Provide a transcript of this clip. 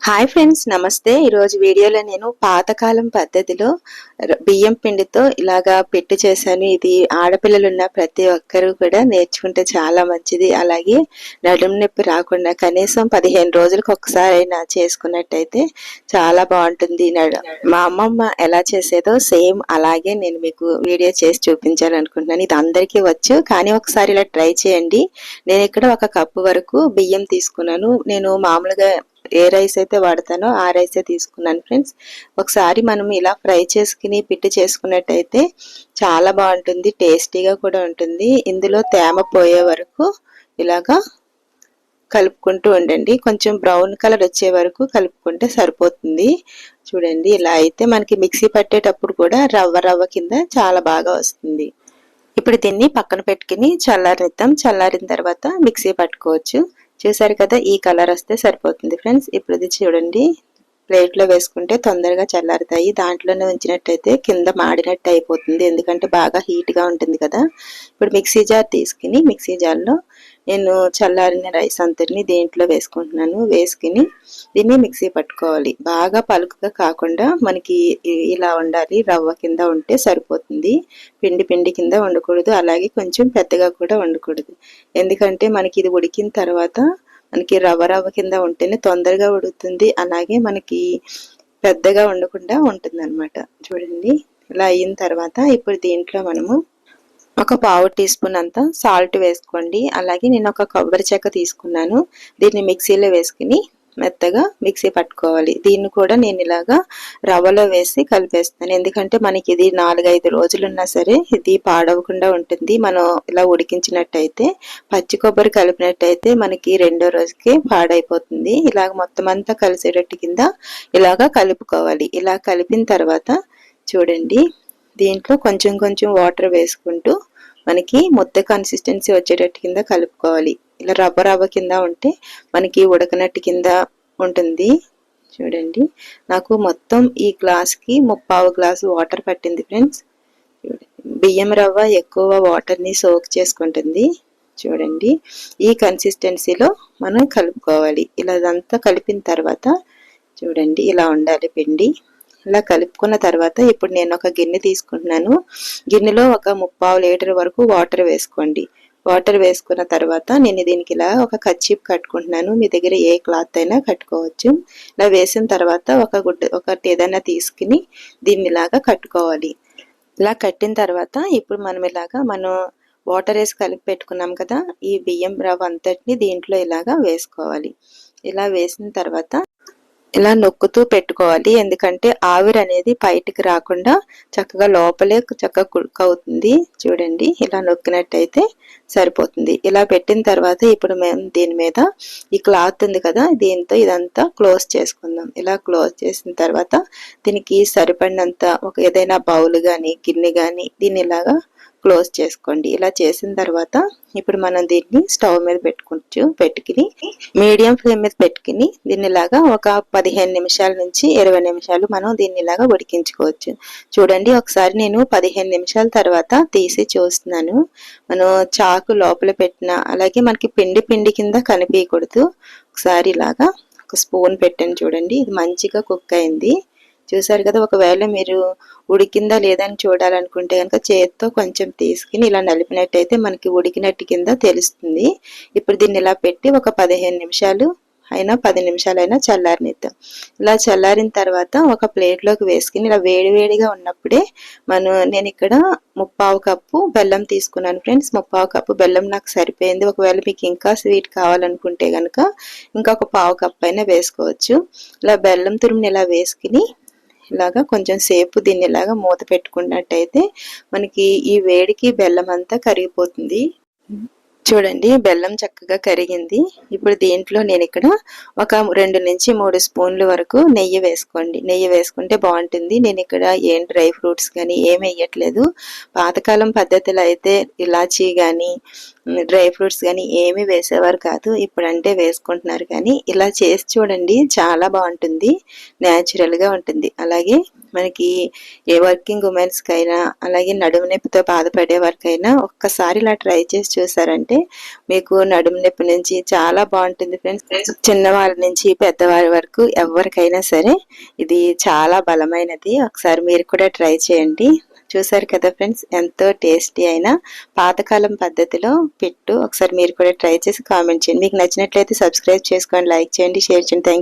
Hi friends, నమస్తే. ఈరోజు వీడియోలో నేను పాతకాలం పద్ధతిలో బియ్యం పిండితో ఇలాగా పిట్టు చేశాను. ఇది ఆడపిల్లలు ఉన్న ప్రతి ఒక్కరూ కూడా నేర్చుకుంటే చాలా మంచిది. అలాగే నడుము నొప్పి రాకుండా కనీసం 15 రోజులకు ఒకసారి అయినా చేసుకున్నట్టయితే చాలా బాగుంటుంది. మా అమ్మమ్మ ఎలా చేసేదో సేమ్ అలాగే నేను మీకు వీడియో చేసి చూపించాలనుకుంటున్నాను. ఇది అందరికీ వచ్చు, కానీ ఒకసారి ఇలా ట్రై చేయండి. నేను ఇక్కడ 1 కప్పు వరకు బియ్యం తీసుకున్నాను. నేను మామూలుగా ఏ రైస్ అయితే వాడతానో ఆ రైసే తీసుకున్నాను ఫ్రెండ్స్. ఒకసారి మనం ఇలా ఫ్రై చేసుకుని పిట్టి చేసుకున్నట్టయితే చాలా బాగుంటుంది, టేస్టీగా కూడా ఉంటుంది. ఇందులో తేమ పోయే వరకు ఇలాగా కలుపుకుంటూ ఉండండి. కొంచెం బ్రౌన్ కలర్ వచ్చే వరకు కలుపుకుంటే సరిపోతుంది. చూడండి, ఇలా అయితే మనకి మిక్సీ పట్టేటప్పుడు కూడా రవ్వ కింద చాలా బాగా వస్తుంది. ఇప్పుడు దీన్ని పక్కన పెట్టుకుని చల్లారిద్దాం. చల్లారిన తర్వాత మిక్సీ పట్టుకోవచ్చు. చూసారు కదా, ఈ కలర్ వస్తే సరిపోతుంది ఫ్రెండ్స్. ఇప్పుడు ఇది చూడండి, ప్లేట్లో వేసుకుంటే తొందరగా చల్లారుతాయి. దాంట్లోనే ఉంచినట్టయితే కింద మాడినట్టు అయిపోతుంది, ఎందుకంటే బాగా హీట్గా ఉంటుంది కదా. ఇప్పుడు మిక్సీ జార్ తీసుకుని మిక్సీ జార్లో నేను చల్లారిన రైస్ అంతటిని దీంట్లో వేసుకుంటున్నాను. వేసుకుని దీన్ని మిక్సీ పట్టుకోవాలి. బాగా పలుకుగా కాకుండా మనకి ఇలా ఉండాలి, రవ్వ కింద ఉంటే సరిపోతుంది. పిండి కింద ఉండకూడదు, అలాగే కొంచెం పెద్దగా కూడా ఉండకూడదు. ఎందుకంటే మనకి ఇది ఉడికిన తర్వాత మనకి రవ్వ కింద ఉంటేనే తొందరగా ఉడుకుతుంది, అలాగే మనకి పెద్దగా ఉండకుండా ఉంటుంది అనమాట. చూడండి, ఇలా అయిన తర్వాత ఇప్పుడు దీంట్లో మనము 1 టీ స్పూన్ అంత సాల్ట్ వేసుకోండి. అలాగే నేను 1 కొబ్బరి చెక్క తీసుకున్నాను. దీన్ని మిక్సీలో వేసుకుని మెత్తగా మిక్సీ పట్టుకోవాలి. దీన్ని కూడా నేను ఇలాగా రవ్వలో వేసి కలిపేస్తాను, ఎందుకంటే మనకి ఇది 4-5 రోజులు ఉన్నా సరే ఇది పాడవకుండా ఉంటుంది. మనం ఇలా ఉడికించినట్టయితే, పచ్చి కొబ్బరి కలిపినట్టయితే మనకి 2వ రోజుకి పాడైపోతుంది. ఇలాగ మొత్తం అంతా కలిసేటట్టు కింద ఇలాగా కలుపుకోవాలి. ఇలా కలిపిన తర్వాత చూడండి, దీంట్లో కొంచెం వాటర్ వేసుకుంటూ మనకి ముద్ద కన్సిస్టెన్సీ వచ్చేటట్టు కింద కలుపుకోవాలి. ఇలా రవ్వ కింద ఉంటే మనకి ఉడకనట్టు కింద ఉంటుంది. చూడండి, నాకు మొత్తం ఈ గ్లాస్కి 3/4 గ్లాసు వాటర్ పట్టింది ఫ్రెండ్స్. బియ్యం రవ్వ ఎక్కువ వాటర్ని సోక్ చేసుకుంటుంది. చూడండి, ఈ కన్సిస్టెన్సీలో మనం కలుపుకోవాలి. ఇలా అదంతా కలిపిన తర్వాత చూడండి, ఇలా ఉండాలి పిండి. ఇలా కలుపుకున్న తర్వాత ఇప్పుడు నేను 1 గిన్నె తీసుకుంటున్నాను. గిన్నెలో 1 లీటర్ వరకు వాటర్ వేసుకోండి. వాటర్ వేసుకున్న తర్వాత నేను దీనికి ఇలా ఒక కర్చీఫ్ కట్టుకుంటున్నాను. మీ దగ్గర ఏ క్లాత్ అయినా కట్టుకోవచ్చు. ఇలా వేసిన తర్వాత ఒకటి ఏదైనా తీసుకుని దీన్ని ఇలాగా కట్టుకోవాలి. ఇలా కట్టిన తర్వాత ఇప్పుడు మనం వాటర్ వేసి కలిపి పెట్టుకున్నాం కదా, ఈ బియ్యం రవ్వ అంతటిని దీంట్లో ఇలాగా వేసుకోవాలి. ఇలా వేసిన తర్వాత ఇలా నొక్కుతూ పెట్టుకోవాలి, ఎందుకంటే ఆవిరి అనేది బయటికి రాకుండా చక్కగా లోపలే చక్కగా కుక్ అవుతుంది. చూడండి, ఇలా నొక్కినట్టయితే సరిపోతుంది. ఇలా పెట్టిన తర్వాత ఇప్పుడు మేము దీని మీద ఈ క్లాత్ ఉంది కదా, దీంతో ఇదంతా క్లోజ్ చేసుకుందాం. ఇలా క్లోజ్ చేసిన తర్వాత దీనికి సరిపడినంత ఏదైనా బౌల్ కానీ గిన్నె కానీ దీన్ని ఇలాగా క్లోజ్ చేసుకోండి. ఇలా చేసిన తర్వాత ఇప్పుడు మనం దీన్ని స్టవ్ మీద పెట్టుకుని మీడియం ఫ్లేమ్ మీద పెట్టుకుని దీన్ని ఇలాగా ఒక 15 నిమిషాల నుంచి 20 నిమిషాలు మనం దీన్ని ఇలాగా ఉడికించుకోవచ్చు. చూడండి, ఒకసారి నేను 15 నిమిషాల తర్వాత తీసి చూస్తున్నాను. మనం చాకు లోపల పెట్టిన అలాగే మనకి పిండి కింద కనిపించకూడదు. ఒకసారి ఇలాగా 1 స్పూన్ పెట్టాను. చూడండి, ఇది మంచిగా కుక్ అయింది. చూసారు కదా, ఒకవేళ మీరు ఉడికిందా లేదా అని చూడాలనుకుంటే కనుక చేతితో కొంచెం తీసుకుని ఇలా నలిపినట్టయితే మనకి ఉడికినట్టు కింద తెలుస్తుంది. ఇప్పుడు దీన్ని ఇలా పెట్టి ఒక 15 నిమిషాలు అయినా 10 నిమిషాలైనా చల్లారనిద్దాం. ఇలా చల్లారిన తర్వాత ఒక ప్లేట్లోకి వేసుకుని ఇలా వేడిగా ఉన్నప్పుడే నేను ఇక్కడ 3/4 కప్పు బెల్లం తీసుకున్నాను ఫ్రెండ్స్. 3/4 కప్పు బెల్లం నాకు సరిపోయింది. ఒకవేళ మీకు ఇంకా స్వీట్ కావాలనుకుంటే కనుక ఇంకొక 1/4 కప్పు అయినా వేసుకోవచ్చు. ఇలా బెల్లం తురుముని ఇలా వేసుకుని ఇలాగా కొంచెం సేపు దీన్ని ఇలాగా మూత పెట్టుకున్నట్టయితే మనకి ఈ వేడికి బెల్లం అంతా కరిగిపోతుంది. చూడండి, బెల్లం చక్కగా కరిగింది. ఇప్పుడు దీంట్లో నేను ఇక్కడ ఒక 2 నుంచి 3 స్పూన్ల వరకు నెయ్యి వేసుకోండి. నెయ్యి వేసుకుంటే బాగుంటుంది. నేను ఇక్కడ ఏం డ్రై ఫ్రూట్స్ కానీ ఏమి వేయట్లేదు. పాతకాలం పద్ధతిలో అయితే ఇలాచీ కానీ డ్రై ఫ్రూట్స్ కానీ ఏమి వేసేవారు కాదు, ఇప్పుడంటే వేసుకుంటున్నారు. కానీ ఇలా చేసి చూడండి, చాలా బాగుంటుంది, న్యాచురల్గా ఉంటుంది. అలాగే మనకి ఏ వర్కింగ్ ఉమెన్స్‌కైనా, అలాగే నడుము నొప్పితో బాధపడే వారికైనా ఒక్కసారి ఇలా ట్రై చేసి చూసారంటే మీకు నడుము నొప్పి నుంచి చాలా బావుంటుంది ఫ్రెండ్స్. చిన్నవారి నుంచి పెద్దవారి వరకు ఎవరికైనా సరే ఇది చాలా బలమైనది. ఒకసారి మీరు కూడా ట్రై చేయండి. చూసారు కదా ఫ్రెండ్స్, ఎంతో టేస్టీ అయిన పాతకాలం పద్ధతిలో పిట్టు. ఒకసారి మీరు కూడా ట్రై చేసి కామెంట్ చేయండి. మీకు నచ్చినట్లయితే సబ్స్క్రైబ్ చేసుకోండి, లైక్ చేయండి, షేర్ చేయండి. థాంక్స్.